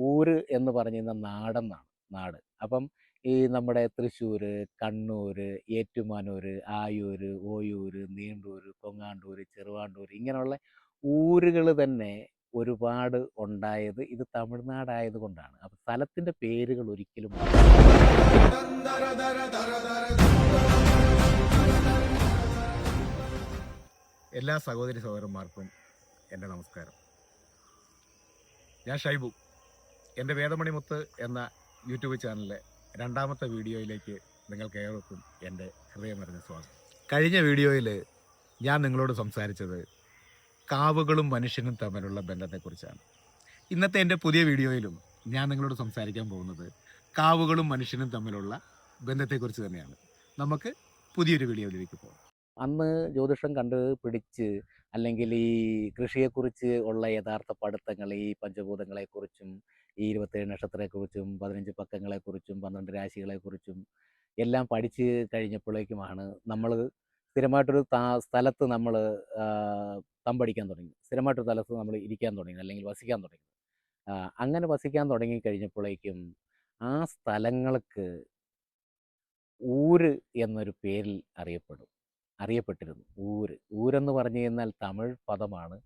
ഊര് എന്ന് പറഞ്ഞിരുന്ന നാടെന്നാണ്. നാട്. അപ്പം ഈ നമ്മുടെ തൃശ്ശൂര്, കണ്ണൂര്, ഏറ്റുമാനൂര്, ആയൂര്, ഓയൂര്, നീണ്ടൂര്, കൊങ്ങാണ്ടൂര്, ചെറുവാണ്ടൂര് ഇങ്ങനെയുള്ള ഊരുകൾ തന്നെ ഒരുപാട് ഉണ്ടായത് ഇത് തമിഴ്നാടായത് കൊണ്ടാണ്. അപ്പം സ്ഥലത്തിൻ്റെ പേരുകൾ ഒരിക്കലും എല്ലാ സഹോദരി സഹോദരന്മാർക്കും എൻ്റെ നമസ്കാരം. ഞാൻ ഷൈബു. എൻ്റെ വേദമണിമുത്ത് എന്ന യൂട്യൂബ് ചാനലിലെ രണ്ടാമത്തെ വീഡിയോയിലേക്ക് നിങ്ങൾക്ക് ഏവർക്കും എൻ്റെ ഹൃദയം നിറഞ്ഞ സ്വാഗതം. കഴിഞ്ഞ വീഡിയോയിൽ ഞാൻ നിങ്ങളോട് സംസാരിച്ചത് കാവുകളും മനുഷ്യനും തമ്മിലുള്ള ബന്ധത്തെക്കുറിച്ചാണ്. ഇന്നത്തെ എൻ്റെ പുതിയ വീഡിയോയിലും ഞാൻ നിങ്ങളോട് സംസാരിക്കാൻ പോകുന്നത് കാവുകളും മനുഷ്യനും തമ്മിലുള്ള ബന്ധത്തെക്കുറിച്ച് തന്നെയാണ്. നമുക്ക് പുതിയൊരു വീഡിയോയിലേക്ക് പോകാം. അന്ന് ജ്യോതിഷം കണ്ട് പിടിച്ച് അല്ലെങ്കിൽ ഈ കൃഷിയെക്കുറിച്ച് ഉള്ള യഥാർത്ഥ പഠിത്തങ്ങൾ ഈ പഞ്ചഭൂതങ്ങളെക്കുറിച്ചും ഈ 27 നക്ഷത്രത്തെക്കുറിച്ചും 15 പക്കങ്ങളെക്കുറിച്ചും 12 രാശികളെക്കുറിച്ചും എല്ലാം പഠിച്ച് കഴിഞ്ഞപ്പോഴേക്കുമാണ് നമ്മൾ സ്ഥിരമായിട്ടൊരു സ്ഥലത്ത് നമ്മൾ തമ്പടിക്കാൻ തുടങ്ങി. സ്ഥിരമായിട്ടൊരു സ്ഥലത്ത് നമ്മൾ ഇരിക്കാൻ തുടങ്ങി അല്ലെങ്കിൽ വസിക്കാൻ തുടങ്ങി. അങ്ങനെ വസിക്കാൻ തുടങ്ങി കഴിഞ്ഞപ്പോഴേക്കും ആ സ്ഥലങ്ങൾക്ക് ഊര് എന്നൊരു പേരിൽ അറിയപ്പെട്ടിരുന്നു. ഊരെന്ന് പറഞ്ഞു കഴിഞ്ഞാൽ തമിഴ് പദമാണ്.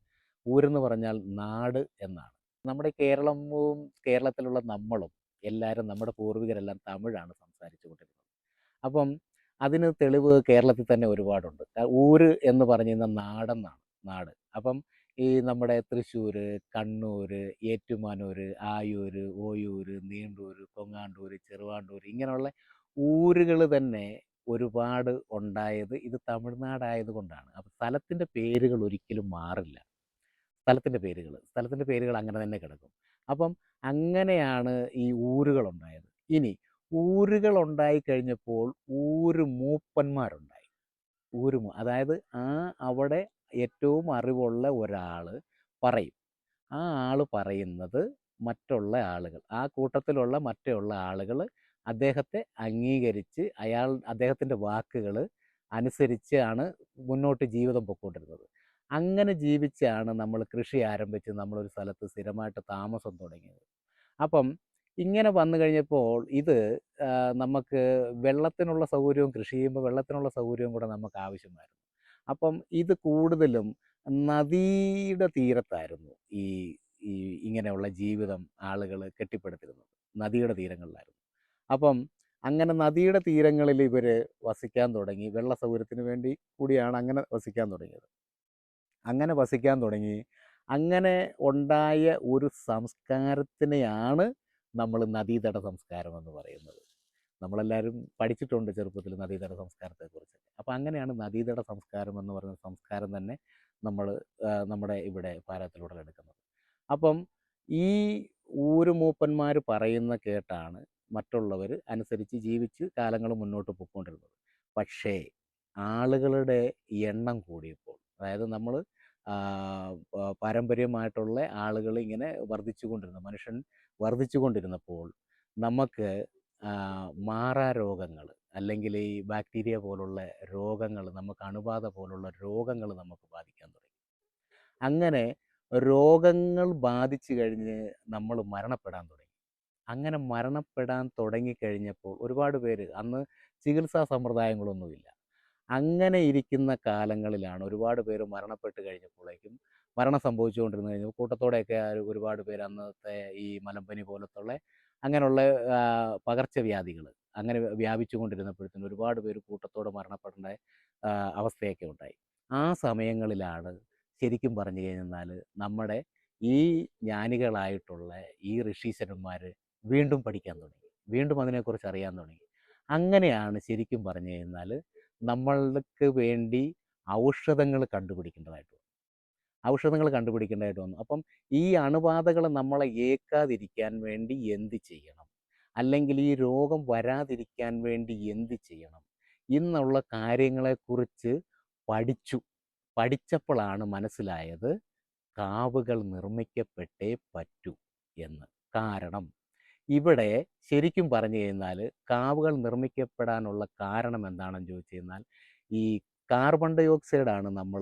ഊരെന്ന് പറഞ്ഞാൽ നാട് എന്നാണ്. നമ്മുടെ കേരളവും കേരളത്തിലുള്ള നമ്മളും എല്ലാവരും നമ്മുടെ പൂർവികരെല്ലാം തമിഴാണ് സംസാരിച്ചു കൊണ്ടിരുന്നത്. അപ്പം അതിന് തെളിവ് കേരളത്തിൽ തന്നെ ഒരുപാടുണ്ട്. ഊര് എന്ന് പറഞ്ഞു കഴിഞ്ഞാൽ നാടെന്നാണ്. നാട്. അപ്പം ഈ നമ്മുടെ തൃശ്ശൂര്, കണ്ണൂര്, ഏറ്റുമാനൂര്, ആയൂര്, ഓയൂര്, നീണ്ടൂര്, കൊങ്ങാണ്ടൂര്, ചെറുവാണ്ടൂര് ഇങ്ങനെയുള്ള ഊരുകൾ തന്നെ ഒരുപാട് ഉണ്ടായത് ഇത് തമിഴ്നാടായത് കൊണ്ടാണ്. അപ്പം സ്ഥലത്തിൻ്റെ പേരുകൾ ഒരിക്കലും മാറില്ല. സ്ഥലത്തിൻ്റെ പേരുകൾ അങ്ങനെ തന്നെ കിടക്കും. അപ്പം അങ്ങനെയാണ് ഈ ഊരുകളുണ്ടായത്. ഇനി ഊരുകളുണ്ടായി കഴിഞ്ഞപ്പോൾ ഊര് മൂപ്പന്മാരുണ്ടായി. അതായത് അവിടെ ഏറ്റവും അറിവുള്ള ഒരാൾ പറയും. ആ ആൾ പറയുന്നത് മറ്റുള്ള ആളുകൾ, ആ കൂട്ടത്തിലുള്ള മറ്റുള്ള ആളുകൾ അദ്ദേഹത്തെ അംഗീകരിച്ച് അദ്ദേഹത്തിൻ്റെ വാക്കുകൾ അനുസരിച്ചാണ് മുന്നോട്ട് ജീവിതം പൊയ്ക്കൊണ്ടിരുന്നത്. അങ്ങനെ ജീവിച്ചാണ് നമ്മൾ കൃഷി ആരംഭിച്ച് നമ്മളൊരു സ്ഥലത്ത് സ്ഥിരമായിട്ട് താമസം തുടങ്ങിയത്. അപ്പം ഇങ്ങനെ വന്നു കഴിഞ്ഞപ്പോൾ ഇത് നമുക്ക് വെള്ളത്തിനുള്ള സൗകര്യവും കൃഷി ചെയ്യുമ്പോൾ വെള്ളത്തിനുള്ള സൗകര്യവും കൂടെ നമുക്ക് ആവശ്യമായിരുന്നു. അപ്പം ഇത് കൂടുതലും നദിയുടെ തീരത്തായിരുന്നു ഈ ഈ ഇങ്ങനെയുള്ള ജീവിതം ആളുകൾ കെട്ടിപ്പടുത്തിരുന്നത്. നദിയുടെ തീരങ്ങളിലായിരുന്നു. അപ്പം അങ്ങനെ നദിയുടെ തീരങ്ങളിൽ ഇവർ വസിക്കാൻ തുടങ്ങി. വെള്ള സൗകര്യത്തിന് വേണ്ടി കൂടിയാണ് അങ്ങനെ വസിക്കാൻ തുടങ്ങിയത്. അങ്ങനെ ഉണ്ടായ ഒരു സംസ്കാരത്തിനെയാണ് നമ്മൾ നദീതട സംസ്കാരം എന്ന് പറയുന്നത്. നമ്മളെല്ലാവരും പഠിച്ചിട്ടുണ്ട് ചെറുപ്പത്തിൽ നദീതട സംസ്കാരത്തെക്കുറിച്ച്. അപ്പോൾ അങ്ങനെയാണ് നദീതട സംസ്കാരം എന്ന് പറയുന്ന സംസ്കാരം തന്നെ നമ്മൾ നമ്മുടെ ഇവിടെ ഭാരതത്തിലുടലെടുക്കുന്നത്. അപ്പം ഈ ഊരുമൂപ്പന്മാർ പറയുന്ന കേട്ടാണ് മറ്റുള്ളവർ അനുസരിച്ച് ജീവിച്ച് കാലങ്ങൾ മുന്നോട്ട് പോയിക്കൊണ്ടിരുന്നത്. പക്ഷേ ആളുകളുടെ എണ്ണം കൂടിയപ്പോൾ, അതായത് നമ്മൾ പാരമ്പര്യമായിട്ടുള്ള ആളുകൾ ഇങ്ങനെ മനുഷ്യൻ വർദ്ധിച്ചു കൊണ്ടിരുന്നപ്പോൾ നമുക്ക് മാറാരോഗങ്ങൾ അല്ലെങ്കിൽ ഈ ബാക്ടീരിയ പോലുള്ള രോഗങ്ങൾ, നമുക്ക് അണുബാധ പോലുള്ള രോഗങ്ങൾ നമുക്ക് ബാധിക്കാൻ തുടങ്ങി. അങ്ങനെ രോഗങ്ങൾ ബാധിച്ചു കഴിഞ്ഞ് നമ്മൾ മരണപ്പെടാൻ തുടങ്ങി. അങ്ങനെ മരണപ്പെടാൻ തുടങ്ങിക്കഴിഞ്ഞപ്പോൾ ഒരുപാട് പേര്, അന്ന് ചികിത്സാ സമ്പ്രദായങ്ങളൊന്നുമില്ല. അങ്ങനെ ഇരിക്കുന്ന കാലങ്ങളിലാണ് ഒരുപാട് പേര് മരണപ്പെട്ട് കഴിഞ്ഞപ്പോഴേക്കും, മരണം സംഭവിച്ചുകൊണ്ടിരുന്നു കഴിഞ്ഞപ്പോൾ കൂട്ടത്തോടെയൊക്കെ ഒരുപാട് പേര് അന്നത്തെ ഈ മലമ്പനി പോലത്തുള്ള അങ്ങനെയുള്ള പകർച്ചവ്യാധികൾ അങ്ങനെ വ്യാപിച്ചു കൊണ്ടിരുന്നപ്പോഴത്തേനും ഒരുപാട് പേര് കൂട്ടത്തോടെ മരണപ്പെടേണ്ട അവസ്ഥയൊക്കെ ഉണ്ടായി. ആ സമയങ്ങളിലാണ് ശരിക്കും പറഞ്ഞു കഴിഞ്ഞാൽ നമ്മുടെ ഈ ജ്ഞാനികളായിട്ടുള്ള ഈ ഋഷീശ്വരന്മാർ വീണ്ടും പഠിക്കാൻ തുടങ്ങി, വീണ്ടും അതിനെക്കുറിച്ച് അറിയാൻ തുടങ്ങി. അങ്ങനെയാണ് ശരിക്കും പറഞ്ഞു കഴിഞ്ഞാൽ നമ്മൾക്ക് വേണ്ടി ഔഷധങ്ങൾ കണ്ടുപിടിക്കേണ്ടതായിട്ട് വന്നു. അപ്പം ഈ അണുബാധകൾ നമ്മളെ ഏൽക്കാതിരിക്കാൻ വേണ്ടി എന്ത് ചെയ്യണം, അല്ലെങ്കിൽ ഈ രോഗം വരാതിരിക്കാൻ വേണ്ടി എന്ത് ചെയ്യണം എന്നുള്ള കാര്യങ്ങളെക്കുറിച്ച് പഠിച്ചപ്പോഴാണ് മനസ്സിലായത് കാവുകൾ നിർമ്മിക്കപ്പെട്ടേ പറ്റൂ എന്ന്. കാരണം ഇവിടെ ശരിക്കും പറഞ്ഞു കഴിഞ്ഞാൽ കാവുകൾ നിർമ്മിക്കപ്പെടാനുള്ള കാരണം എന്താണെന്ന് ചോദിച്ചു കഴിഞ്ഞാൽ ഈ കാർബൺ ഡൈ ഓക്സൈഡാണ് നമ്മൾ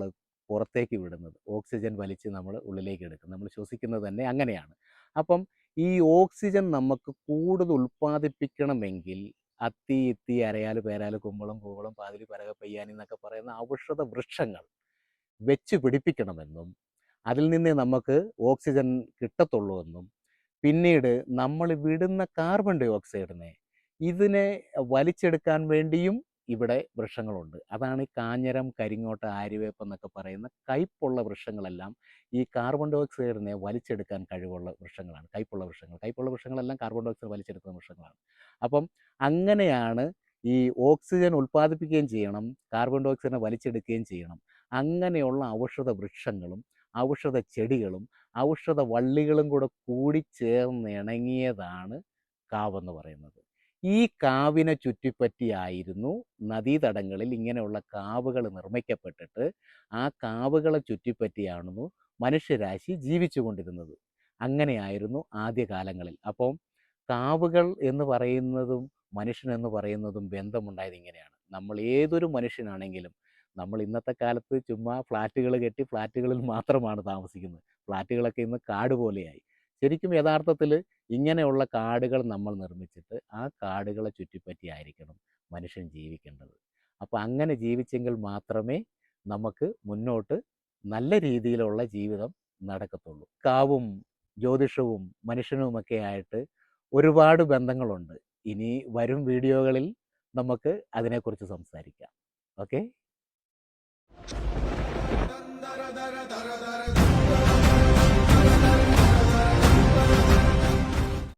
പുറത്തേക്ക് വിടുന്നത്. ഓക്സിജൻ വലിച്ച് നമ്മൾ ഉള്ളിലേക്ക് എടുക്കും. നമ്മൾ ശ്വസിക്കുന്നത് തന്നെ അങ്ങനെയാണ്. അപ്പം ഈ ഓക്സിജൻ നമുക്ക് കൂടുതൽ ഉൽപ്പാദിപ്പിക്കണമെങ്കിൽ അത്തി ഇത്തി അരയാൽ പേരാൽ കുമ്പളം കൂവളം പാതിരി പരക പെയ്യാനി എന്നൊക്കെ പറയുന്ന ഔഷധ വൃക്ഷങ്ങൾ വെച്ച് പിടിപ്പിക്കണമെന്നും അതിൽ നിന്നേ നമുക്ക് ഓക്സിജൻ കിട്ടത്തുള്ളൂ എന്നും പിന്നീട് നമ്മൾ വിടുന്ന കാർബൺ ഡൈ ഓക്സൈഡിനെ ഇതിനെ വലിച്ചെടുക്കാൻ വേണ്ടിയും ഇവിടെ വൃക്ഷങ്ങളുണ്ട്. അതാണ് ഈ കാഞ്ഞിരം, കരിങ്ങോട്ട, ആര്യവേപ്പ് എന്നൊക്കെ പറയുന്ന കയ്പുള്ള വൃക്ഷങ്ങളെല്ലാം ഈ കാർബൺ ഡൈ ഓക്സൈഡിനെ വലിച്ചെടുക്കാൻ കഴിവുള്ള വൃക്ഷങ്ങളാണ്. കയ്പുള്ള വൃക്ഷങ്ങൾ. കയ്പുള്ള വൃക്ഷങ്ങളെല്ലാം കാർബൺ ഡൈ ഓക്സൈഡ് വലിച്ചെടുക്കുന്ന വൃക്ഷങ്ങളാണ്. അപ്പം അങ്ങനെയാണ് ഈ ഓക്സിജൻ ഉൽപ്പാദിപ്പിക്കുകയും ചെയ്യണം, കാർബൺ ഡൈ ഓക്സൈഡിനെ വലിച്ചെടുക്കുകയും ചെയ്യണം. അങ്ങനെയുള്ള ഔഷധ വൃക്ഷങ്ങളും ഔഷധ ചെടികളും ഔഷധ വള്ളികളും കൂടെ കൂടിച്ചേർന്നിണങ്ങിയതാണ് കാവെന്ന് പറയുന്നത്. ഈ കാവിനെ ചുറ്റിപ്പറ്റിയായിരുന്നു നദീതടങ്ങളിൽ ഇങ്ങനെയുള്ള കാവുകൾ നിർമ്മിക്കപ്പെട്ടിട്ട് ആ കാവുകളെ ചുറ്റിപ്പറ്റിയായിരുന്നു മനുഷ്യരാശി ജീവിച്ചു കൊണ്ടിരുന്നത്. അങ്ങനെയായിരുന്നു ആദ്യകാലങ്ങളിൽ. അപ്പം കാവുകൾ എന്ന് പറയുന്നതും മനുഷ്യനെന്ന് പറയുന്നതും ബന്ധമുണ്ടായത് ഇങ്ങനെയാണ്. നമ്മൾ ഏതൊരു മനുഷ്യനാണെങ്കിലും നമ്മൾ ഇന്നത്തെ കാലത്ത് ചുമ്മാ ഫ്ലാറ്റുകൾ കെട്ടി ഫ്ലാറ്റുകളിൽ മാത്രമാണ് താമസിക്കുന്നത്. ഫ്ലാറ്റുകളൊക്കെ ഇന്ന് കാട് പോലെയായി. ശരിക്കും യഥാർത്ഥത്തിൽ ഇങ്ങനെയുള്ള കാടുകൾ നമ്മൾ നിർമ്മിച്ചിട്ട് ആ കാടുകളെ ചുറ്റിപ്പറ്റിയായിരിക്കണം മനുഷ്യൻ ജീവിക്കേണ്ടത്. അപ്പോൾ അങ്ങനെ ജീവിച്ചെങ്കിൽ മാത്രമേ നമുക്ക് മുന്നോട്ട് നല്ല രീതിയിലുള്ള ജീവിതം നടക്കത്തുള്ളൂ. കാവും ജ്യോതിഷവും മനുഷ്യനുമൊക്കെ ആയിട്ട് ഒരുപാട് ബന്ധങ്ങളുണ്ട്. ഇനി വരും വീഡിയോകളിൽ നമുക്ക് അതിനെക്കുറിച്ച് സംസാരിക്കാം. ഓക്കെ.